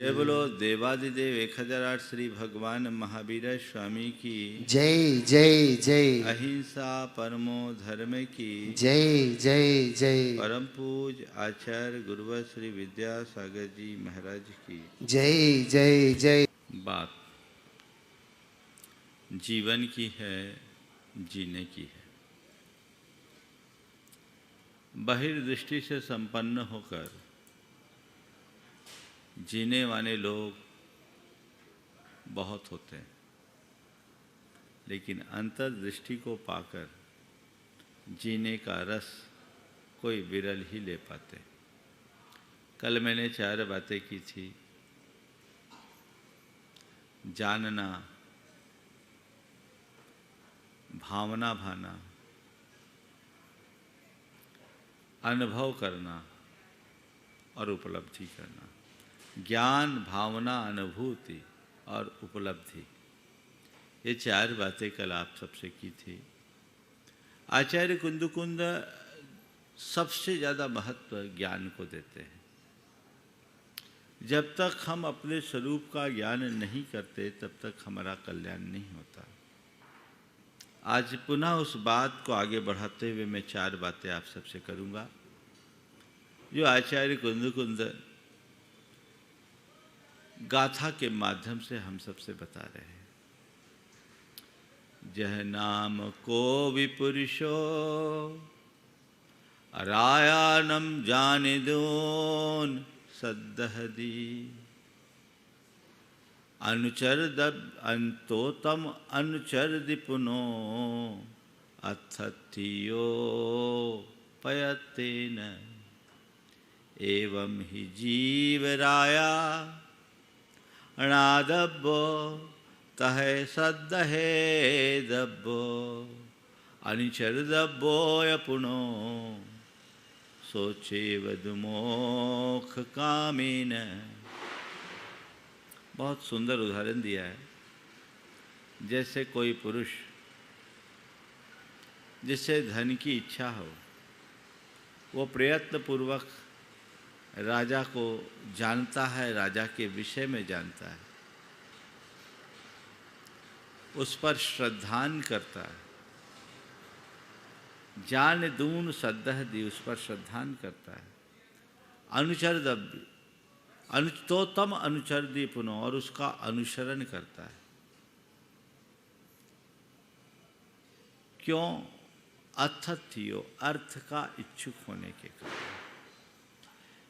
जय बोलो देवादिदेव 1008 श्री भगवान महावीर स्वामी की जय जय जय। अहिंसा परमो धर्म की जय जय जय। परम पूज आचार्य गुरुवर श्री विद्यासागर जी महाराज की जय जय जय। बात जीवन की है, जीने की है। बहिर्दृष्टि से संपन्न होकर जीने वाले लोग बहुत होते हैं, लेकिन अंतर्दृष्टि को पाकर जीने का रस कोई विरल ही ले पाते। कल मैंने 4 बातें की थी। जानना, भावना भाना, अनुभव करना और उपलब्धि करना। ज्ञान, भावना, अनुभूति और उपलब्धि, ये 4 बातें कल आप सबसे की थी। आचार्य कुंदकुंद सबसे ज़्यादा महत्व ज्ञान को देते हैं। जब तक हम अपने स्वरूप का ज्ञान नहीं करते तब तक हमारा कल्याण नहीं होता। आज पुनः उस बात को आगे बढ़ाते हुए मैं 4 बातें आप सबसे करूँगा जो आचार्य कुंदकुंद गाथा के माध्यम से हम सबसे बता रहे हैं। जह नाम को विपुरुषो रायानम जाने दोन सद्दहदी अनुचर दब अंतोतम अनुचर दिपुनो अथथियो पयतेन एवं ही जीवराया अणादब्बो तहे सद्दहे दब्बो अनुचर दब्बो यपुनो सोचे वदुमोख कामेन। बहुत सुंदर उदाहरण दिया है। जैसे कोई पुरुष जिससे धन की इच्छा हो, वो प्रयत्न पूर्वक राजा को जानता है, राजा के विषय में जानता है, उस पर श्रद्धान करता है। जान दून सद्दह दी, उस पर श्रद्धान करता है। अनुचर दब अनुतोतम अनुचर दी पुनो, और उसका अनुसरण करता है। क्यों? अथथियो, अर्थ का इच्छुक होने के कारण।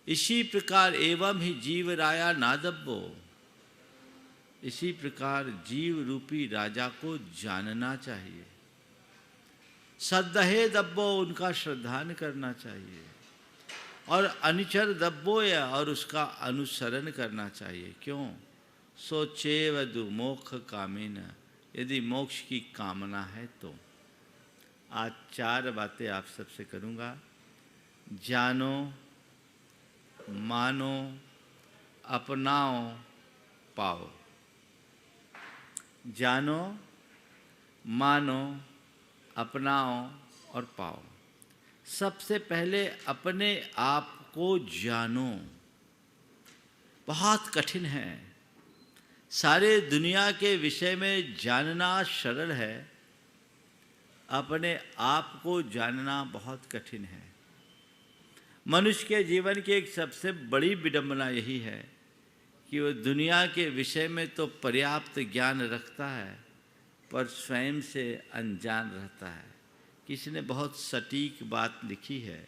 इसी प्रकार एवं ही जीव राया नादब्बो, इसी प्रकार जीव रूपी राजा को जानना चाहिए। सद्दहे दब्बो, उनका श्रद्धान करना चाहिए। और अनुचर दब्बो या, और उसका अनुसरण करना चाहिए। क्यों? सोचे वधु मोक्ष कामेन, यदि मोक्ष की कामना है तो। आज 4 बातें आप सबसे करूँगा। जानो, मानो, अपनाओ, पाओ। जानो, मानो, अपनाओ और पाओ। सबसे पहले अपने आप को जानो। बहुत कठिन है। सारे दुनिया के विषय में जानना सरल है, अपने आप को जानना बहुत कठिन है। मनुष्य के जीवन की एक सबसे बड़ी विडंबना यही है कि वो दुनिया के विषय में तो पर्याप्त ज्ञान रखता है, पर स्वयं से अनजान रहता है। किसी ने बहुत सटीक बात लिखी है।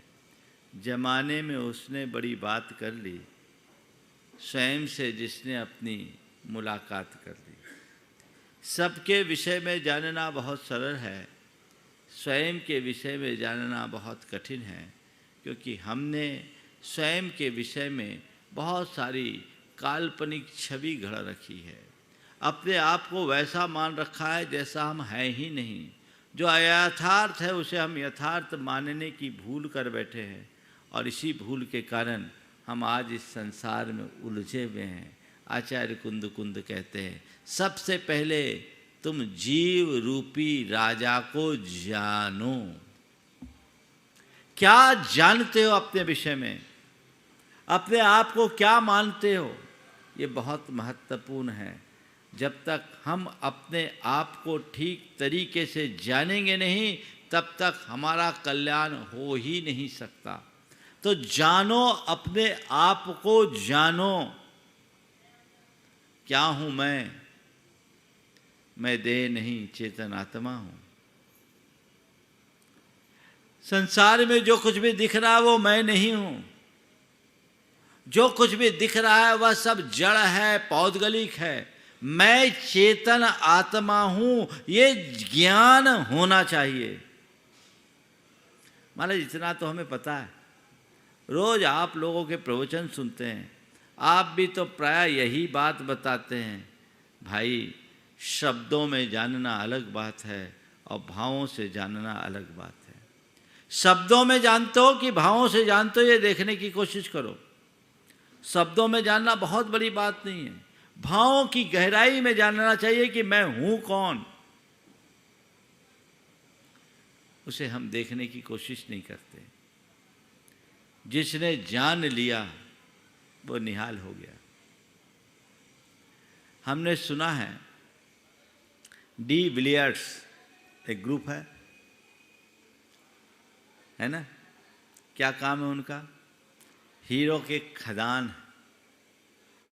जमाने में उसने बड़ी बात कर ली, स्वयं से जिसने अपनी मुलाकात कर ली। सबके विषय में जानना बहुत सरल है, स्वयं के विषय में जानना बहुत कठिन है, क्योंकि हमने स्वयं के विषय में बहुत सारी काल्पनिक छवि गढ़ रखी है। अपने आप को वैसा मान रखा है जैसा हम हैं ही नहीं। जो अयथार्थ है उसे हम यथार्थ मानने की भूल कर बैठे हैं, और इसी भूल के कारण हम आज इस संसार में उलझे हुए हैं। आचार्य कुंदकुंद कहते हैं, सबसे पहले तुम जीव रूपी राजा को जानो। क्या जानते हो अपने विषय में? अपने आप को क्या मानते हो? ये बहुत महत्वपूर्ण है। जब तक हम अपने आप को ठीक तरीके से जानेंगे नहीं, तब तक हमारा कल्याण हो ही नहीं सकता। तो जानो, अपने आप को जानो। क्या हूँ मैं देह नहीं, चेतन आत्मा हूँ। संसार में जो कुछ भी दिख रहा है वो मैं नहीं हूँ। जो कुछ भी दिख रहा है वह सब जड़ है, पौद्गलिक है। मैं चेतन आत्मा हूँ, ये ज्ञान होना चाहिए। मतलब इतना तो हमें पता है। रोज आप लोगों के प्रवचन सुनते हैं, आप भी तो प्राय यही बात बताते हैं। भाई, शब्दों में जानना अलग बात है और भावों से जानना अलग बात है। शब्दों में जानते हो कि भावों से जानते हो, ये देखने की कोशिश करो। शब्दों में जानना बहुत बड़ी बात नहीं है, भावों की गहराई में जानना चाहिए कि मैं हूं कौन। उसे हम देखने की कोशिश नहीं करते। जिसने जान लिया वो निहाल हो गया। हमने सुना है डी विलियर्स एक ग्रुप है ना? क्या काम है उनका? हीरो के खदान